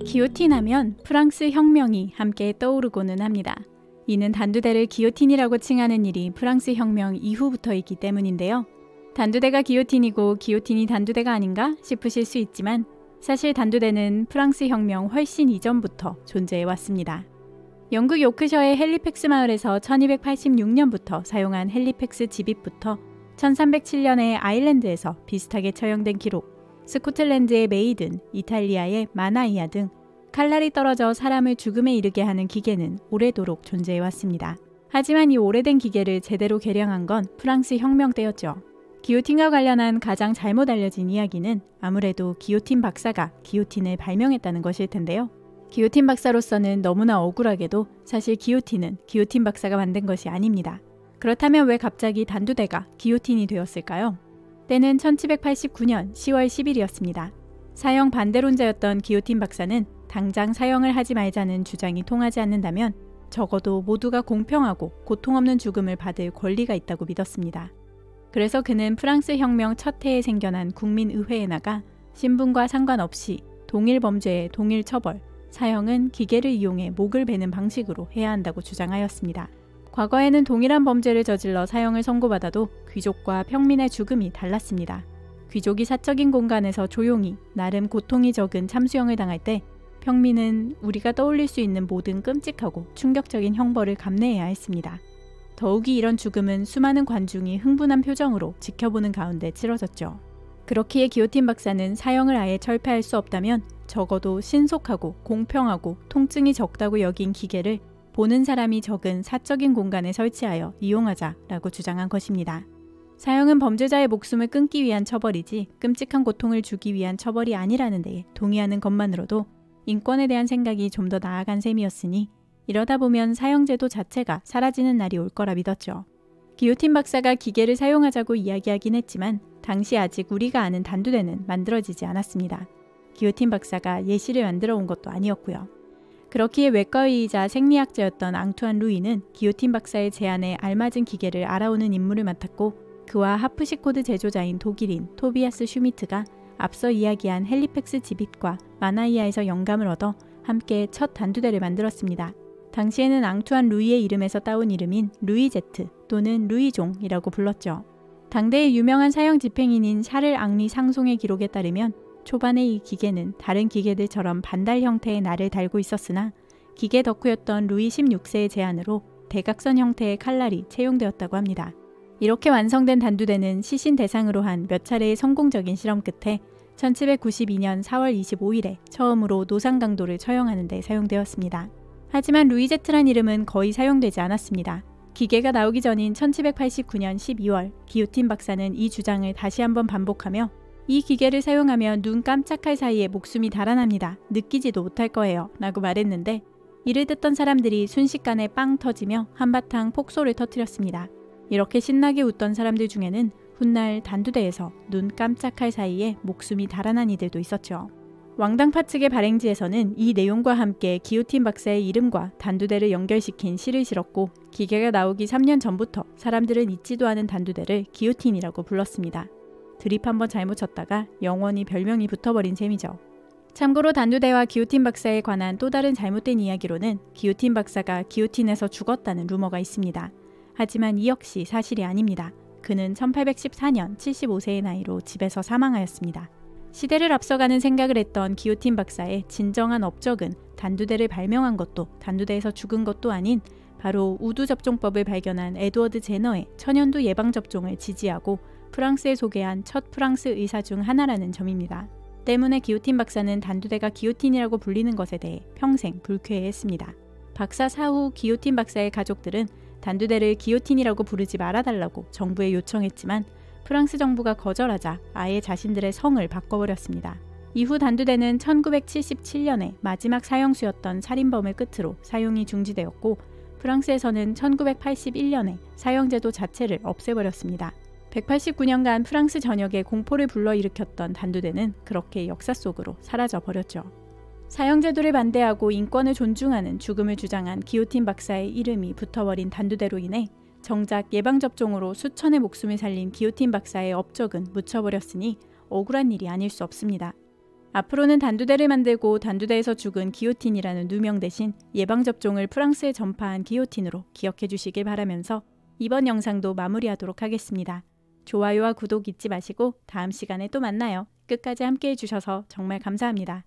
기요틴 하면 프랑스 혁명이 함께 떠오르고는 합니다. 이는 단두대를 기요틴이라고 칭하는 일이 프랑스 혁명 이후부터이기 때문인데요. 단두대가 기요틴이고 기요틴이 단두대가 아닌가 싶으실 수 있지만 사실 단두대는 프랑스 혁명 훨씬 이전부터 존재해 왔습니다. 영국 요크셔의 헬리팩스 마을에서 1286년부터 사용한 헬리팩스 지빗부터 1307년에 아일랜드에서 비슷하게 처형된 기록, 스코틀랜드의 메이든, 이탈리아의 마나이아 등 칼날이 떨어져 사람을 죽음에 이르게 하는 기계는 오래도록 존재해 왔습니다. 하지만 이 오래된 기계를 제대로 개량한 건 프랑스 혁명 때였죠. 기요틴과 관련한 가장 잘못 알려진 이야기는 아무래도 기요틴 박사가 기요틴을 발명했다는 것일 텐데요. 기요틴 박사로서는 너무나 억울하게도 사실 기요틴은 기요틴 박사가 만든 것이 아닙니다. 그렇다면 왜 갑자기 단두대가 기요틴이 되었을까요? 때는 1789년 10월 10일이었습니다. 사형 반대론자였던 기요틴 박사는 당장 사형을 하지 말자는 주장이 통하지 않는다면 적어도 모두가 공평하고 고통 없는 죽음을 받을 권리가 있다고 믿었습니다. 그래서 그는 프랑스 혁명 첫 해에 생겨난 국민의회에 나가 신분과 상관없이 동일 범죄의 동일 처벌, 사형은 기계를 이용해 목을 베는 방식으로 해야 한다고 주장하였습니다. 과거에는 동일한 범죄를 저질러 사형을 선고받아도 귀족과 평민의 죽음이 달랐습니다. 귀족이 사적인 공간에서 조용히 나름 고통이 적은 참수형을 당할 때 평민은 우리가 떠올릴 수 있는 모든 끔찍하고 충격적인 형벌을 감내해야 했습니다. 더욱이 이런 죽음은 수많은 관중이 흥분한 표정으로 지켜보는 가운데 치러졌죠. 그렇기에 기요틴 박사는 사형을 아예 철폐할 수 없다면 적어도 신속하고 공평하고 통증이 적다고 여긴 기계를 보는 사람이 적은 사적인 공간에 설치하여 이용하자라고 주장한 것입니다. 사형은 범죄자의 목숨을 끊기 위한 처벌이지 끔찍한 고통을 주기 위한 처벌이 아니라는 데에 동의하는 것만으로도 인권에 대한 생각이 좀 더 나아간 셈이었으니 이러다 보면 사형제도 자체가 사라지는 날이 올 거라 믿었죠. 기요틴 박사가 기계를 사용하자고 이야기하긴 했지만 당시 아직 우리가 아는 단두대는 만들어지지 않았습니다. 기요틴 박사가 예시를 만들어 온 것도 아니었고요. 그렇기에 외과의이자 생리학자였던 앙투안 루이는 기요틴 박사의 제안에 알맞은 기계를 알아오는 임무를 맡았고 그와 하프시코드 제조자인 독일인 토비아스 슈미트가 앞서 이야기한 헬리팩스 지빗과 마나이아에서 영감을 얻어 함께 첫 단두대를 만들었습니다. 당시에는 앙투안 루이의 이름에서 따온 이름인 루이제트 또는 루이종이라고 불렀죠. 당대의 유명한 사형 집행인인 샤를 앙리 상송의 기록에 따르면 초반에 이 기계는 다른 기계들처럼 반달 형태의 날을 달고 있었으나 기계 덕후였던 루이 16세의 제안으로 대각선 형태의 칼날이 채용되었다고 합니다. 이렇게 완성된 단두대는 시신 대상으로 한 몇 차례의 성공적인 실험 끝에 1792년 4월 25일에 처음으로 노상 강도를 처형하는 데 사용되었습니다. 하지만 루이제트란 이름은 거의 사용되지 않았습니다. 기계가 나오기 전인 1789년 12월 기요틴 박사는 이 주장을 다시 한번 반복하며 이 기계를 사용하면 눈 깜짝할 사이에 목숨이 달아납니다. 느끼지도 못할 거예요. 라고 말했는데 이를 듣던 사람들이 순식간에 빵 터지며 한바탕 폭소를 터뜨렸습니다. 이렇게 신나게 웃던 사람들 중에는 훗날 단두대에서 눈 깜짝할 사이에 목숨이 달아난 이들도 있었죠. 왕당파 측의 발행지에서는 이 내용과 함께 기요틴 박사의 이름과 단두대를 연결시킨 시를 실었고 기계가 나오기 3년 전부터 사람들은 잊지도 않은 단두대를 기요틴이라고 불렀습니다. 드립 한번 잘못 쳤다가 영원히 별명이 붙어버린 셈이죠. 참고로 단두대와 기요틴 박사에 관한 또 다른 잘못된 이야기로는 기요틴 박사가 기요틴에서 죽었다는 루머가 있습니다. 하지만 이 역시 사실이 아닙니다. 그는 1814년 75세의 나이로 집에서 사망하였습니다. 시대를 앞서가는 생각을 했던 기요틴 박사의 진정한 업적은 단두대를 발명한 것도 단두대에서 죽은 것도 아닌 바로 우두 접종법을 발견한 에드워드 제너의 천연두 예방 접종을 지지하고 프랑스에 소개한 첫 프랑스 의사 중 하나라는 점입니다. 때문에 기요틴 박사는 단두대가 기요틴이라고 불리는 것에 대해 평생 불쾌해했습니다. 박사 사후 기요틴 박사의 가족들은 단두대를 기요틴이라고 부르지 말아달라고 정부에 요청했지만 프랑스 정부가 거절하자 아예 자신들의 성을 바꿔버렸습니다. 이후 단두대는 1977년에 마지막 사형수였던 살인범을 끝으로 사용이 중지되었고 프랑스에서는 1981년에 사형제도 자체를 없애버렸습니다. 189년간 프랑스 전역에 공포를 불러일으켰던 단두대는 그렇게 역사 속으로 사라져버렸죠. 사형제도를 반대하고 인권을 존중하는 죽음을 주장한 기요틴 박사의 이름이 붙어버린 단두대로 인해 정작 예방접종으로 수천의 목숨을 살린 기요틴 박사의 업적은 묻혀버렸으니 억울한 일이 아닐 수 없습니다. 앞으로는 단두대를 만들고 단두대에서 죽은 기요틴이라는 누명 대신 예방접종을 프랑스에 전파한 기요틴으로 기억해 주시길 바라면서 이번 영상도 마무리하도록 하겠습니다. 좋아요와 구독 잊지 마시고 다음 시간에 또 만나요. 끝까지 함께 해주셔서 정말 감사합니다.